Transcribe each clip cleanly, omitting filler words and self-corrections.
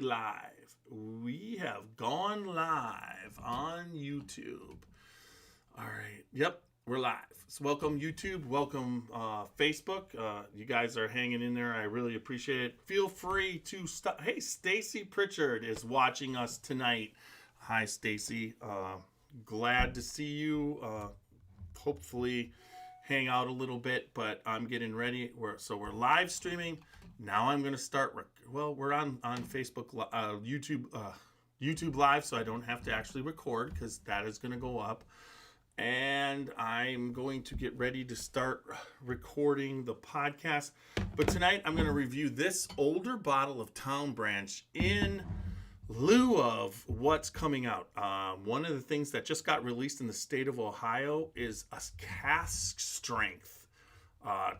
live. We have gone live on YouTube. All right. Yep, we're live. So welcome YouTube. Welcome Facebook. You guys are hanging in there. I really appreciate it. Feel free to stop. Hey, Stacy Pritchard is watching us tonight. Hi, Stacy. Glad to see you. Hopefully hang out a little bit, but I'm getting ready. We're live streaming. Now I'm going to start. We're on Facebook, YouTube Live, so I don't have to actually record because that is going to go up. And I'm going to get ready to start recording the podcast. But tonight I'm going to review this older bottle of Town Branch in lieu of what's coming out. One of the things that just got released in the state of Ohio is a cask strength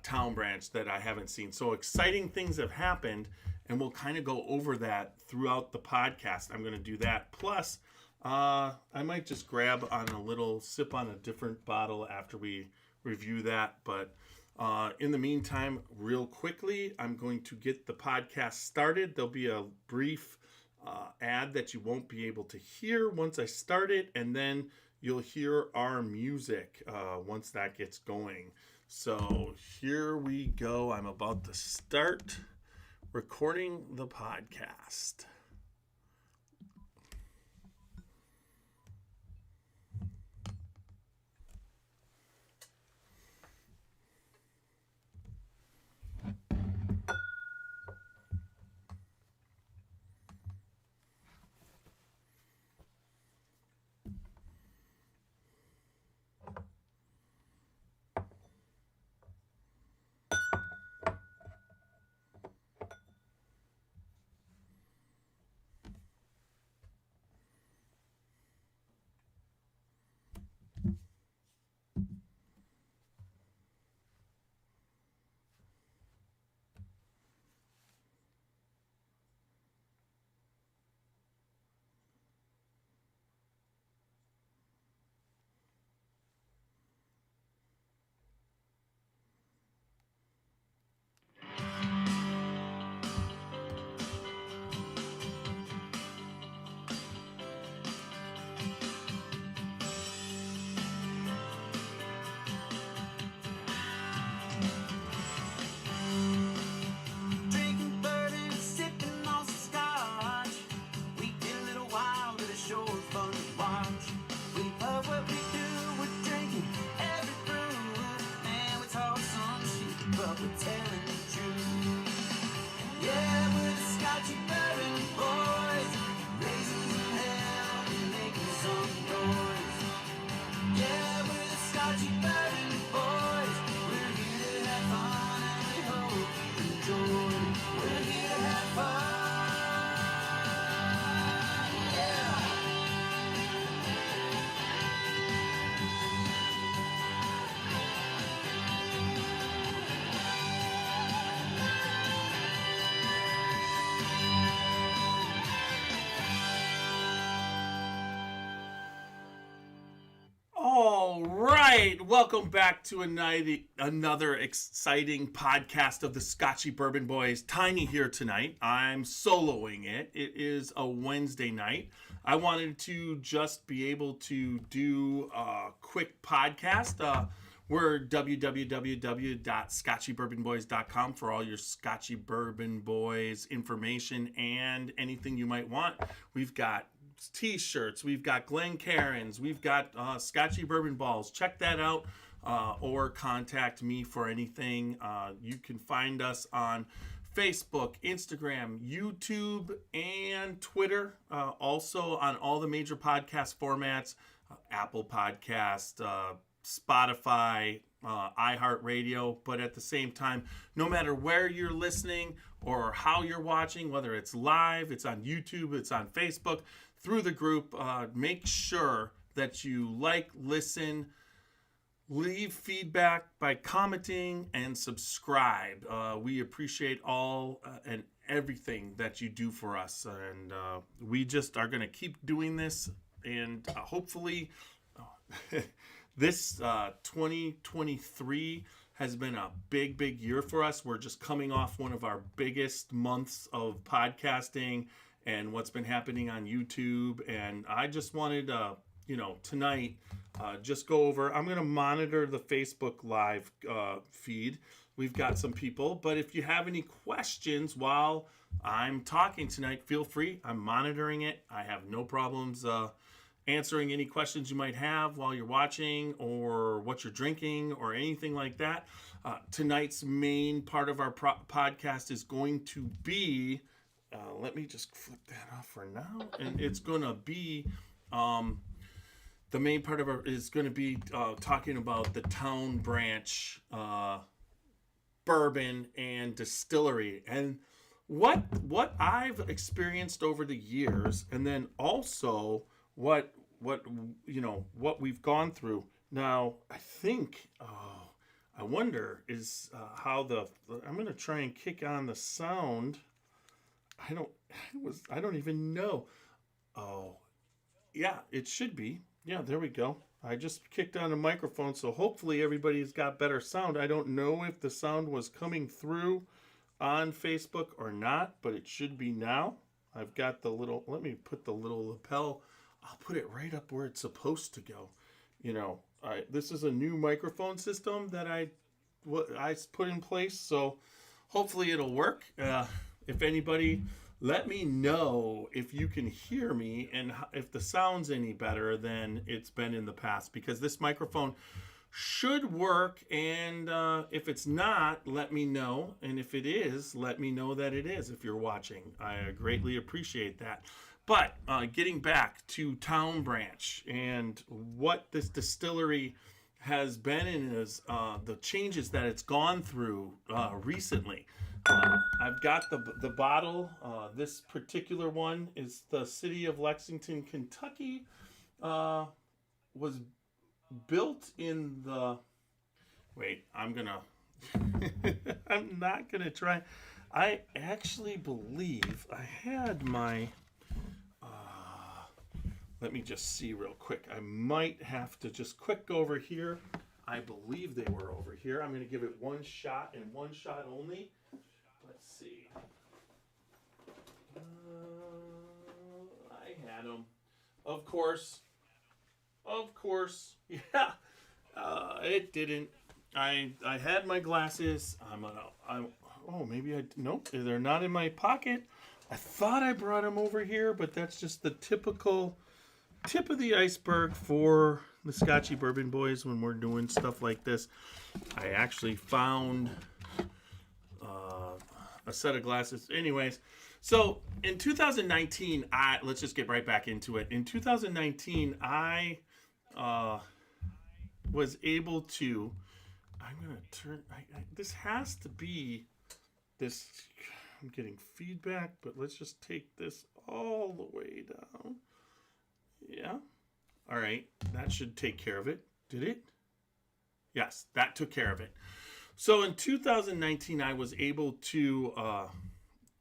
Town Branch that I haven't seen. So exciting things have happened, and we'll kind of go over that throughout the podcast. I'm going to do that. Plus, I might just grab on a little sip on a different bottle after we review that. But in the meantime, real quickly, I'm going to get the podcast started. There'll be a brief ad that you won't be able to hear once I start it, and then you'll hear our music once that gets going. So here we go. I'm about to start recording the podcast. All right, welcome back to another exciting podcast of the Scotchy Bourbon Boys. Tiny here tonight. I'm soloing it. It is a Wednesday night. I wanted to just be able to do a quick podcast. We're www.scotchybourbonboys.com for all your Scotchy Bourbon Boys information and anything you might want. We've got t-shirts, we've got Glencairns, we've got Scotchy Bourbon Balls. Check that out, or contact me for anything. You can find us on Facebook, Instagram, YouTube, and Twitter. Also on all the major podcast formats, Apple Podcast, Spotify, iHeartRadio. But at the same time, no matter where you're listening or how you're watching, whether it's live, it's on YouTube, it's on Facebook, through the group, make sure that you like, listen, leave feedback by commenting, and subscribe. We appreciate all and everything that you do for us, and we just are going to keep doing this, and hopefully this 2023 has been a big year for us. We're just coming off one of our biggest months of podcasting, and what's been happening on YouTube. And I just wanted, tonight, just go over. I'm going to monitor the Facebook Live feed. We've got some people, but if you have any questions while I'm talking tonight, feel free. I'm monitoring it. I have no problems answering any questions you might have while you're watching, or what you're drinking, or anything like that. Tonight's main part of our podcast is going to be, let me just flip that off for now, and it's going to be, the main part of it is going to be talking about the Town Branch Bourbon and Distillery, and what I've experienced over the years, and then also what we've gone through. Now, I think, I wonder is how I'm going to try and kick on the sound. I don't even know. Oh, yeah, it should be. Yeah, there we go. I just kicked on a microphone, so hopefully everybody's got better sound. I don't know if the sound was coming through on Facebook or not, but it should be now. I've got the little, let me put the little lapel. I'll put it right up where it's supposed to go. This is a new microphone system that I put in place, so hopefully it'll work. If anybody, let me know if you can hear me and if the sound's any better than it's been in the past, because this microphone should work, and if it's not, let me know, and if it is, let me know that it is if you're watching. I greatly appreciate that. But getting back to Town Branch and what this distillery has been in, is the changes that it's gone through recently. I've got the bottle. This particular one is the city of Lexington, Kentucky. Was built in the... Wait, I'm not gonna try. I actually believe I had my... let me just see real quick. I might have to just quick go over here. I believe they were over here. I'm going to give it one shot and one shot only. Let's see. I had them. Of course. Yeah. It didn't. I had my glasses. Nope, they're not in my pocket. I thought I brought them over here, but that's just the typical tip of the iceberg for the Scotchy Bourbon Boys when we're doing stuff like this. I actually found a set of glasses. Anyways, so in 2019, let's just get right back into it. In 2019, I was able to... I'm going to turn... this has to be... this... I'm getting feedback, but let's just take this all the way down. Yeah. All right. That should take care of it. Did it? Yes, that took care of it. So in 2019, I was able to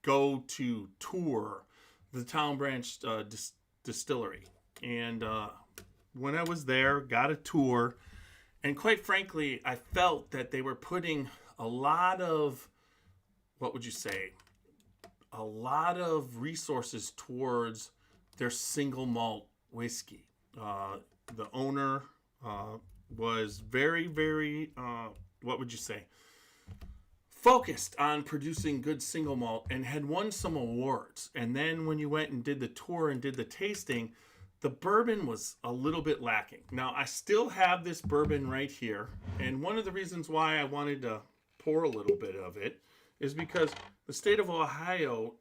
go to tour the Town Branch Distillery. And when I was there, got a tour. And quite frankly, I felt that they were putting a lot of, what would you say, a lot of resources towards their single malt whiskey. The owner was very, very, what would you say, focused on producing good single malt and had won some awards. And then when you went and did the tour and did the tasting, the bourbon was a little bit lacking. Now, I still have this bourbon right here. And one of the reasons why I wanted to pour a little bit of it is because the state of Ohio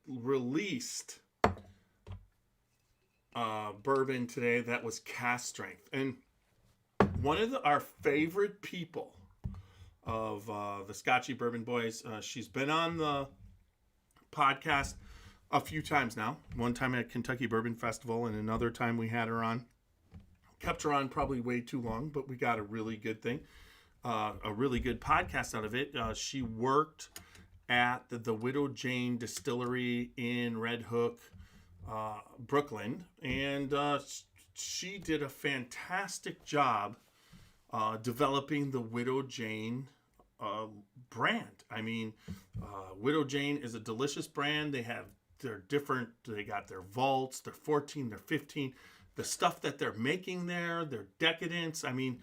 released bourbon today that was cask strength. And one of our favorite people of the Scotchy Bourbon Boys, she's been on the podcast a few times now. One time at Kentucky Bourbon Festival, and another time we had her on. Kept her on probably way too long, but we got a really good thing. A really good podcast out of it. She worked at the Widow Jane Distillery in Red Hook, Brooklyn, and she did a fantastic job developing the Widow Jane brand. I mean, Widow Jane is a delicious brand. They have they're different. They got their vaults, they're 14, they're 15. The stuff that they're making there, their decadence. I mean,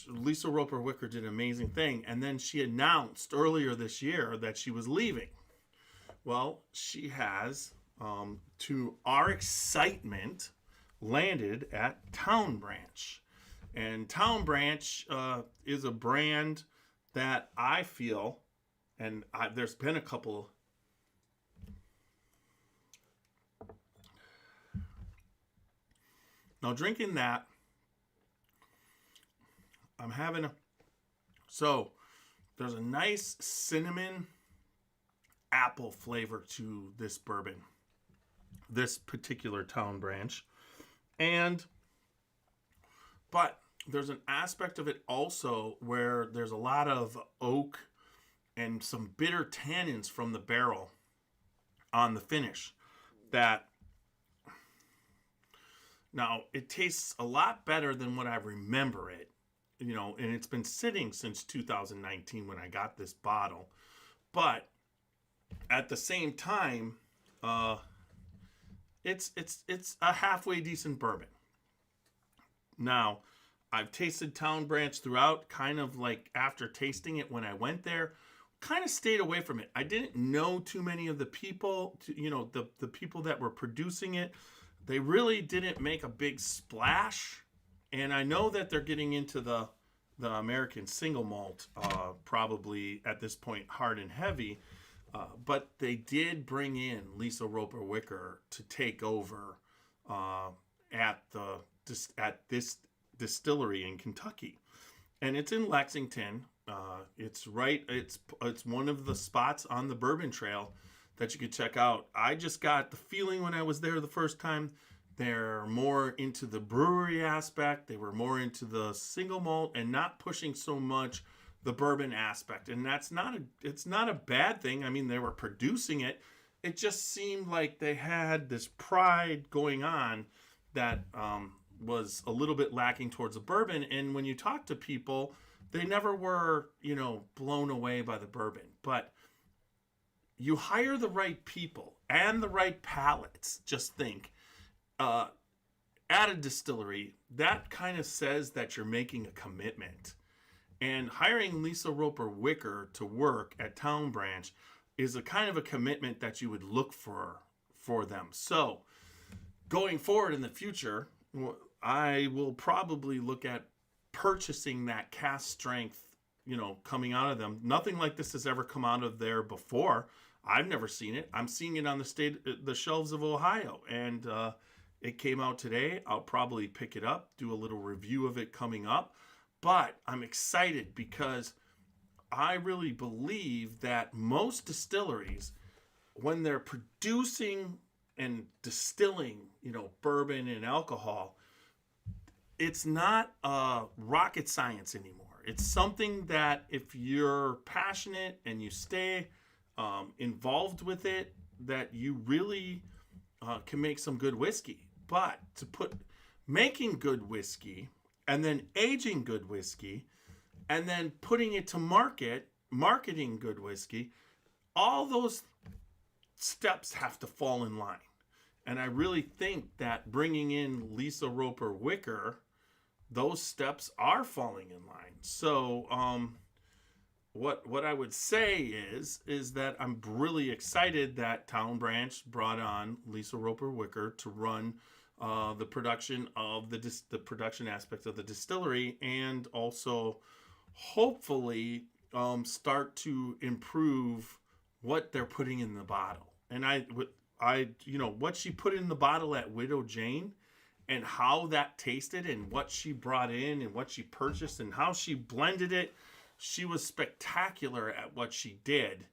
Lisa Roper Wicker did an amazing thing. And then she announced earlier this year that she was leaving. Well, she has, to our excitement, landed at Town Branch. And Town Branch is a brand that I feel, and there's been a couple. Now, drinking that, I'm having so there's a nice cinnamon apple flavor to this bourbon, this particular Town Branch. But there's an aspect of it also where there's a lot of oak and some bitter tannins from the barrel on the finish that, now it tastes a lot better than what I remember it, and it's been sitting since 2019 when I got this bottle. But at the same time, it's a halfway decent bourbon. Now, I've tasted Town Branch throughout, kind of like after tasting it when I went there, kind of stayed away from it. I didn't know too many of the people, the people that were producing it. They really didn't make a big splash. And I know that they're getting into the American single malt, probably at this point, hard and heavy. But they did bring in Lisa Roper Wicker to take over at this distillery in Kentucky, and it's in Lexington. It's one of the spots on the Bourbon Trail that you could check out. I just got the feeling when I was there the first time, they're more into the brewery aspect. They were more into the single malt and not pushing so much the bourbon aspect. And it's not a bad thing. I mean, they were producing it. It just seemed like they had this pride going on that was a little bit lacking towards the bourbon. And when you talk to people, they never were, blown away by the bourbon. But you hire the right people and the right palates. Just think, at a distillery, that kind of says that you're making a commitment. And hiring Lisa Roper Wicker to work at Town Branch is a kind of a commitment that you would look for them. So going forward in the future, I will probably look at purchasing that cask strength, coming out of them. Nothing like this has ever come out of there before. I've never seen it. I'm seeing it on the shelves of Ohio, and it came out today. I'll probably pick it up, do a little review of it coming up. But I'm excited because I really believe that most distilleries, when they're producing and distilling, bourbon and alcohol, it's not rocket science anymore. It's something that if you're passionate and you stay involved with it, that you really can make some good whiskey. But making good whiskey and then aging good whiskey and then putting it to marketing good whiskey, all those steps have to fall in line. And I really think that bringing in Lisa Roper Wicker, those steps are falling in line. So what I would say is that I'm really excited that Town Branch brought on Lisa Roper Wicker to run the production of the production aspect of the distillery, and also hopefully start to improve what they're putting in the bottle. And what she put in the bottle at Widow Jane and how that tasted and what she brought in and what she purchased and how she blended it, she was spectacular at what she did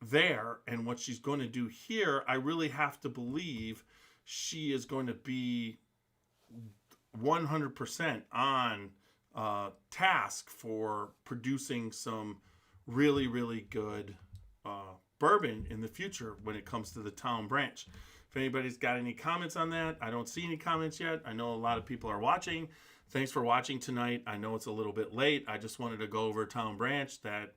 there. And what she's going to do here, I really have to believe she is going to be 100% on task for producing some really, really good bourbon in the future when it comes to the Town Branch. If anybody's got any comments on that, I don't see any comments yet. I know a lot of people are watching. Thanks for watching tonight. I know it's a little bit late. I just wanted to go over Town Branch, that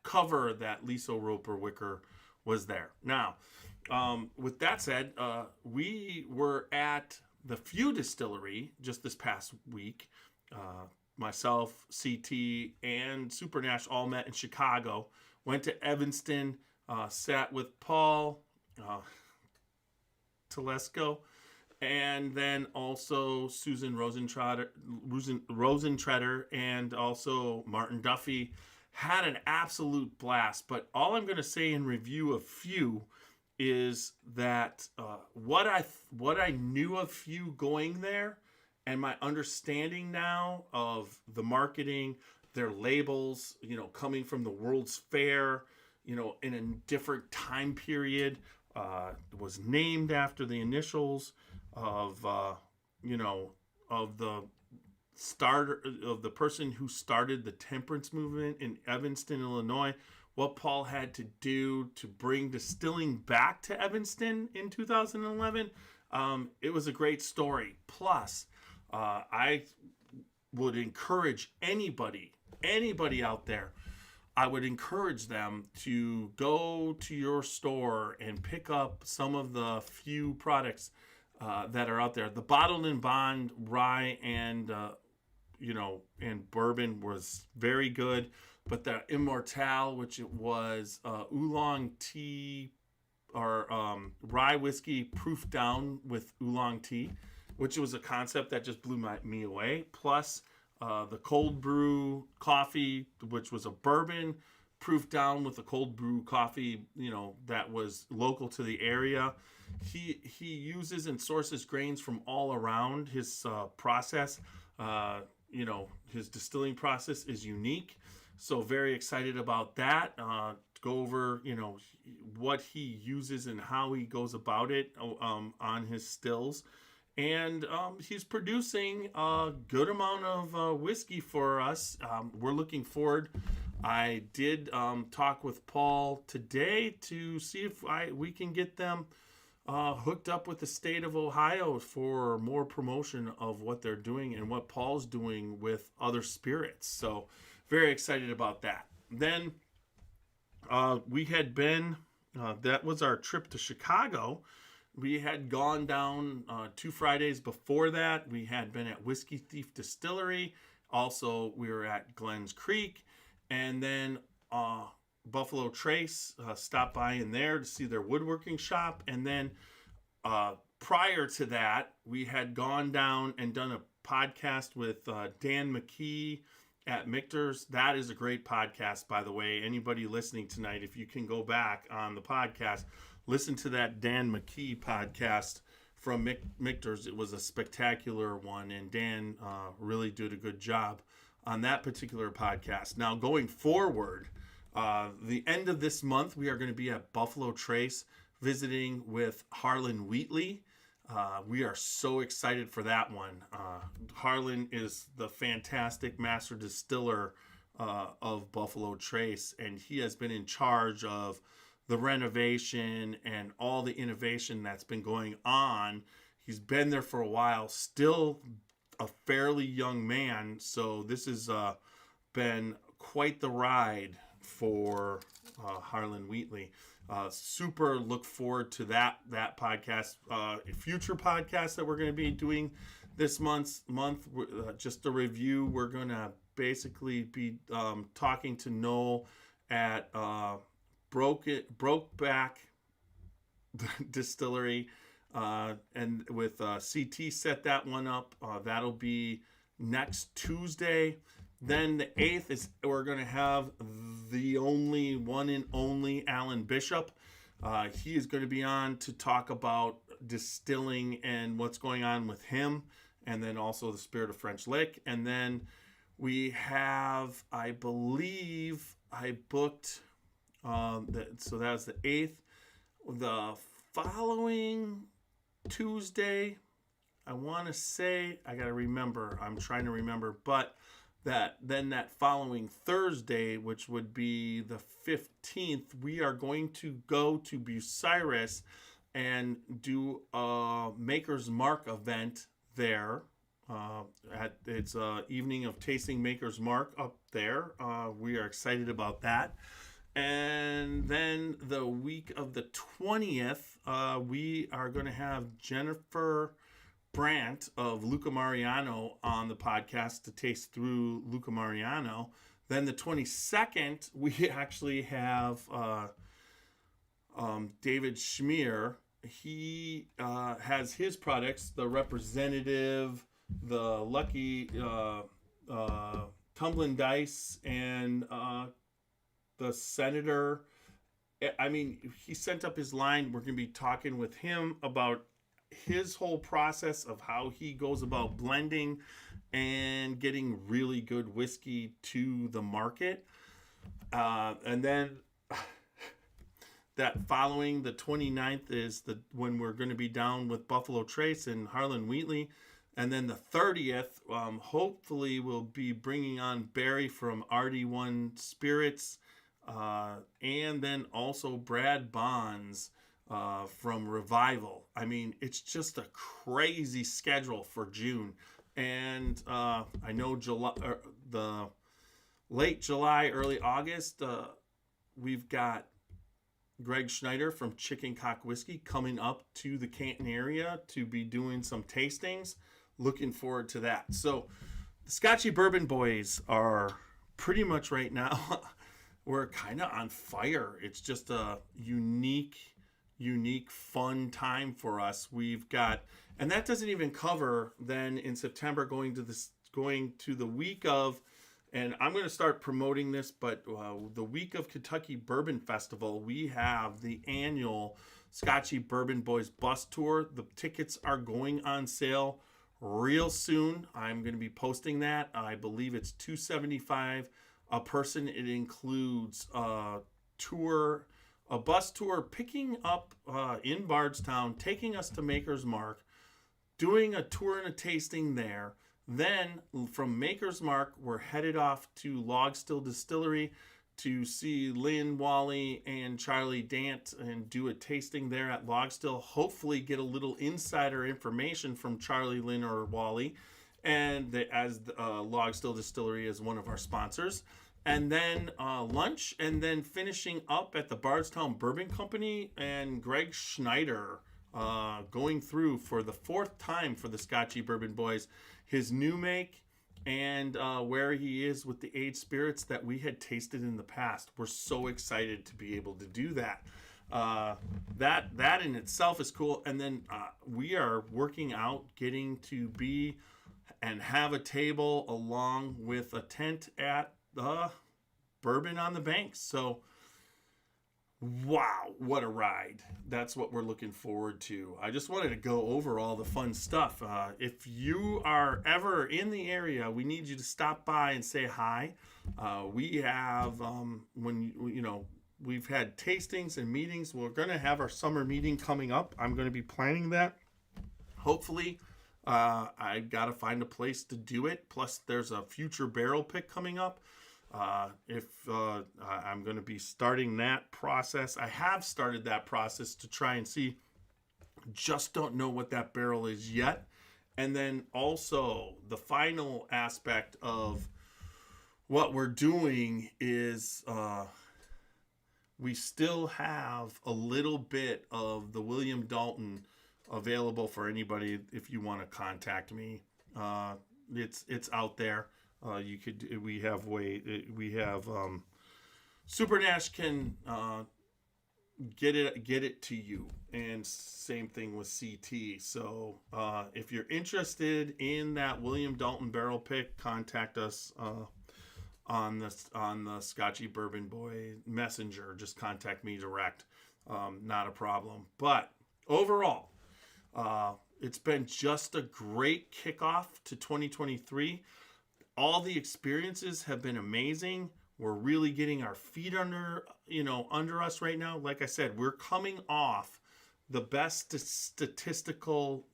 cover that Lisa Roper Wicker was there. Now, with that said, we were at the Few Distillery just this past week. Myself, CT, and Super Nash all met in Chicago. Went to Evanston, sat with Paul Telesco, and then also Susan Rosentreader, and also Martin Duffy. Had an absolute blast. But all I'm going to say in review of Few is that what I knew of Few going there, and my understanding now of the marketing, their labels, coming from the World's Fair, in a different time period, was named after the initials of of the starter of the person who started the temperance movement in Evanston, Illinois. What Paul had to do to bring distilling back to Evanston in 2011, it was a great story. Plus, I would encourage anybody out there, I would encourage them to go to your store and pick up some of the Few products that are out there. The Bottled and Bond rye and bourbon was very good, but the Immortelle, which it was oolong tea or rye whiskey proofed down with oolong tea, which was a concept that just blew me away. Plus the cold brew coffee, which was a bourbon proofed down with a cold brew coffee, that was local to the area. He uses and sources grains from all around. His process, his distilling process is unique. So very excited about that. Go over, what he uses and how he goes about it on his stills. And he's producing a good amount of whiskey for us. We're looking forward. I did talk with Paul today to see if we can get them hooked up with the state of Ohio for more promotion of what they're doing and what Paul's doing with other spirits. So very excited about that. Then we had been, that was our trip to Chicago. We had gone down 2 Fridays before that. We had been at Whiskey Thief Distillery. Also, we were at Glens Creek. And then Buffalo Trace stopped by in there to see their woodworking shop. And then prior to that, we had gone down and done a podcast with Dan McKee at Michter's. That is a great podcast, by the way. Anybody listening tonight, if you can go back on the podcast, listen to that Dan McKee podcast from Michter's. It was a spectacular one, and Dan really did a good job on that particular podcast. Now, going forward, the end of this month, we are going to be at Buffalo Trace visiting with Harlan Wheatley. We are so excited for that one. Harlan is the fantastic master distiller of Buffalo Trace, and he has been in charge of the renovation and all the innovation that's been going on. He's been there for a while, still a fairly young man, so this has been quite the ride for Harlan Wheatley. Super look forward to that podcast. Future podcasts that we're going to be doing this month, just a review. We're going to basically be talking to Noel at Brokeback Distillery, and with CT set that one up. That'll be next Tuesday. Then the 8th is we're going to have the only one and only Alan Bishop. He is going to be on to talk about distilling and what's going on with him, and then also the Spirit of French Lick. And then we have, I believe, I booked. So that was the 8th. The following Tuesday, I want to say, I got to remember. I'm trying to remember, but that following Thursday, which would be the 15th, we are going to go to Bucyrus and do a Maker's Mark event there. It's an evening of tasting Maker's Mark up there. We are excited about that. And then the week of the 20th, we are going to have Jennifer Brandt of Luca Mariano on the podcast to taste through Luca Mariano. Then the 22nd, we actually have David Schmier. He has his products, the Representative, the Lucky Tumbling Dice, and the Senator. I mean, he sent up his line. We're going to be talking with him about his whole process of how he goes about blending and getting really good whiskey to the market. And then that following the 29th is when we're going to be down with Buffalo Trace and Harlan Wheatley. And then the 30th, hopefully we'll be bringing on Barry from RD1 Spirits, and then also Brad Bonds from Revival. I mean, it's just a crazy schedule for June. And I know the late July, early August, we've got Greg Schneider from Chicken Cock Whiskey coming up to the Canton area to be doing some tastings. Looking forward to that. So the Scotchy Bourbon Boys are pretty much right now, we're kind of on fire. It's just a unique, fun time for us. We've got, and that doesn't even cover then in September going to the week of, and I'm going to start promoting this, but the week of Kentucky Bourbon Festival, we have the annual Scotchy Bourbon Boys bus tour. The tickets are going on sale real soon. I'm going to be posting that. I believe it's $275 a person. It includes a bus tour picking up in Bardstown, taking us to Maker's Mark, doing a tour and a tasting there. Then from Maker's Mark, we're headed off to Log Still Distillery to see Lynn, Wally, and Charlie Dant and do a tasting there at Log Still. Hopefully get a little insider information from Charlie, Lynn, or Wally, and as Log Still Distillery is one of our sponsors. And then lunch, and then finishing up at the Bardstown Bourbon Company and Greg Schneider going through for the fourth time for the Scotchy Bourbon Boys, his new make, and where he is with the aged spirits that we had tasted in the past. We're so excited to be able to do that. That in itself is cool. And then we are working out getting to be and have a table along with a tent at the Bourbon on the Banks. So wow, what a ride. That's what we're looking forward to. I just wanted to go over all the fun stuff. If you are ever in the area, we need you to stop by and say hi. We have, we've had tastings and meetings. We're going to have our summer meeting coming up. I'm going to be planning that. Hopefully, I've got to find a place to do it. Plus, there's a future barrel pick coming up. I'm going to be starting that process. I have started that process to try and see. Just don't know what that barrel is yet. And then also the final aspect of what we're doing is we still have a little bit of the William Dalton available for anybody if you want to contact me. It's out there. We have Super Nash can get it to you, and same thing with CT. So if you're interested in that William Dalton barrel pick, contact us on the Scotchy Bourbon Boy Messenger. Just contact me direct. Not a problem. But overall, it's been just a great kickoff to 2023. All the experiences have been amazing. We're really getting our feet under us right now. Like I said, we're coming off the best statistical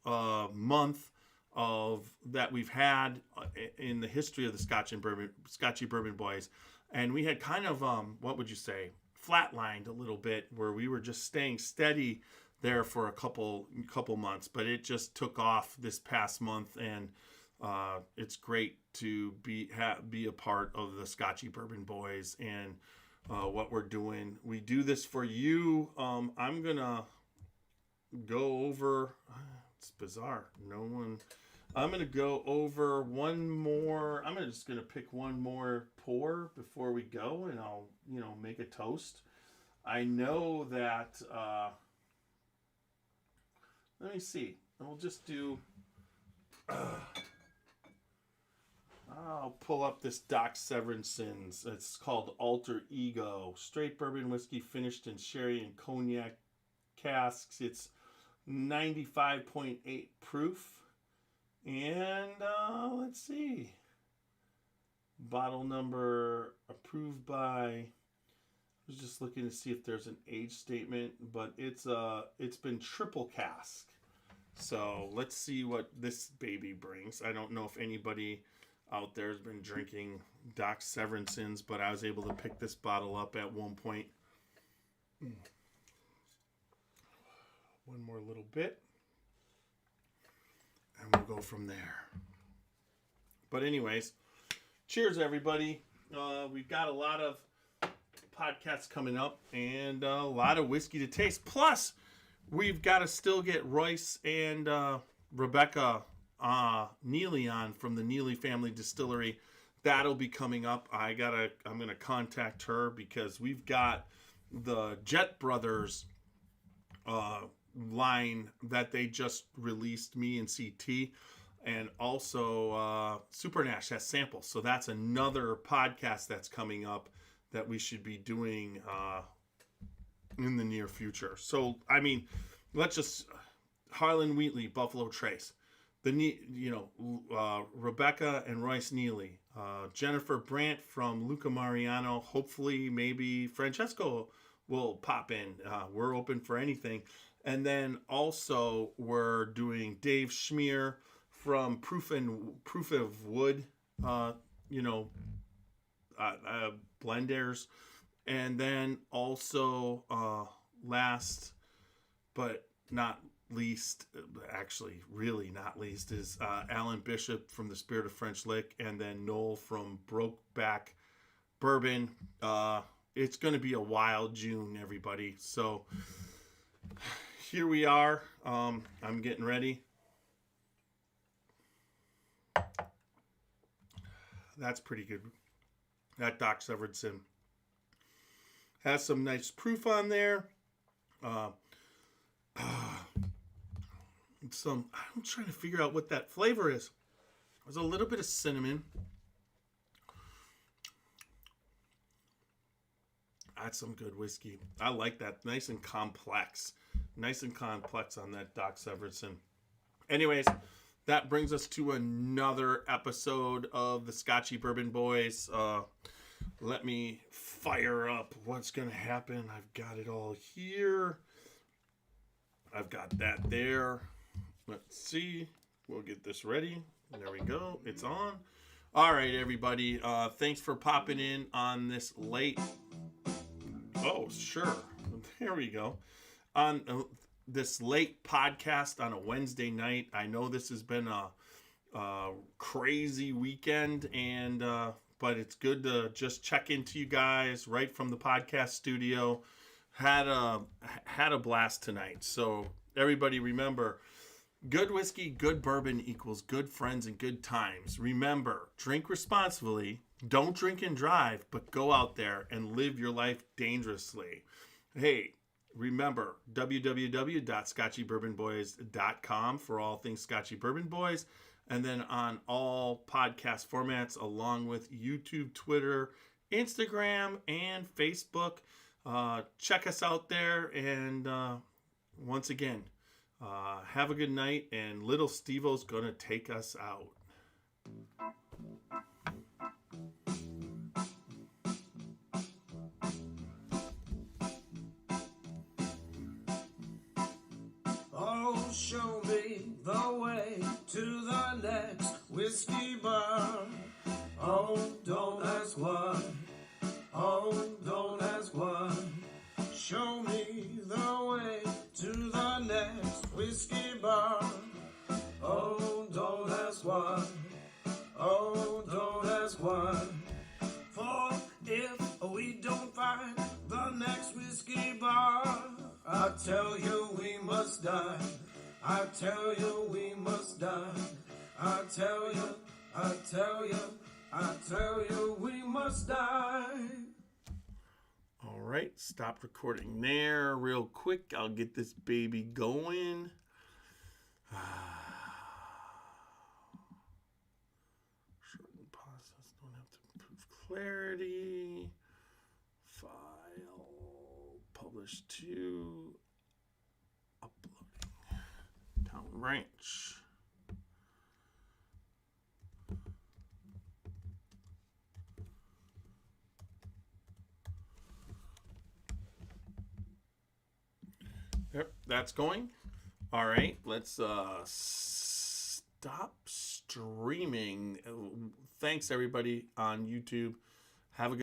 month that we've had in the history of the Scotchy Bourbon Boys. And we had kind of, flatlined a little bit, where we were just staying steady there for a couple months. But it just took off this past month, and it's great to be a part of the Scotchy Bourbon Boys, and what we're doing. We do this for you. I'm gonna go over. It's bizarre. I'm gonna go over one more. I'm just gonna pick one more pour before we go, and I'll make a toast. I know that. Let me see. We'll just do. I'll pull up this Doc Severinson's. It's called Alter Ego. Straight bourbon whiskey finished in sherry and cognac casks. It's 95.8 proof. And let's see. Bottle number approved by. I was just looking to see if there's an age statement, but it's been triple cask. So let's see what this baby brings. I don't know if anybody out there has been drinking Doc Severinson's, but I was able to pick this bottle up at one point. One more little bit, and we'll go from there. But anyways, cheers everybody. We've got a lot of podcasts coming up and a lot of whiskey to taste. Plus, we've got to still get Royce and Rebecca Neely on from the Neely Family Distillery. That'll be coming up. I'm gonna contact her because we've got the Jet Brothers line that they just released, me and CT, and also Super Nash has samples. So that's another podcast that's coming up that we should be doing in the near future. So I mean, let's just Harlan Wheatley, Buffalo Trace. Rebecca and Royce Neely, Jennifer Brandt from Luca Mariano. Hopefully, maybe Francesco will pop in. We're open for anything. And then also we're doing Dave Schmier from Proof of Wood, blenders. And then also last but not least, actually really not least, is Alan Bishop from the Spirit of French Lick, and then Noel from Brokeback Bourbon. It's going to be a wild June, everybody. So here we are. I'm getting ready. That's pretty good. That Doc Severinson has some nice proof on there. I'm trying to figure out what that flavor is. There's a little bit of cinnamon. That's some good whiskey. I like that. Nice and complex. Nice and complex on that Doc Severinson. Anyways, that brings us to another episode of the Scotchy Bourbon Boys. Let me fire up what's going to happen. I've got it all here. I've got that there. Let's see. We'll get this ready. There we go. It's on. All right, everybody. Thanks for popping in on this late. Oh, sure. There we go. On this late podcast on a Wednesday night. I know this has been a crazy weekend, and but it's good to just check into you guys right from the podcast studio. Had a blast tonight. So everybody remember, good whiskey, good bourbon equals good friends and good times. Remember, drink responsibly. Don't drink and drive, but go out there and live your life dangerously. Hey, remember, www.scotchybourbonboys.com for all things Scotchy Bourbon Boys. And then on all podcast formats, along with YouTube, Twitter, Instagram, and Facebook. Check us out there, and once again, have a good night, and little Steve-O's gonna take us out. Oh, show me the way to the next whiskey bar. Oh, don't ask why. Oh, don't ask why. Show me the way to the next whiskey bar. Oh, don't ask why. Oh, don't ask why. For if we don't find must die. I tell you we must die. I tell you, I tell you, I tell you we must die. All right, stop recording there real quick. I'll get this baby going. Shorten process, don't have to improve clarity. File, publish to, uploading. Town Branch. Yep, that's going. All right, let's stop streaming. Thanks everybody on YouTube. Have a good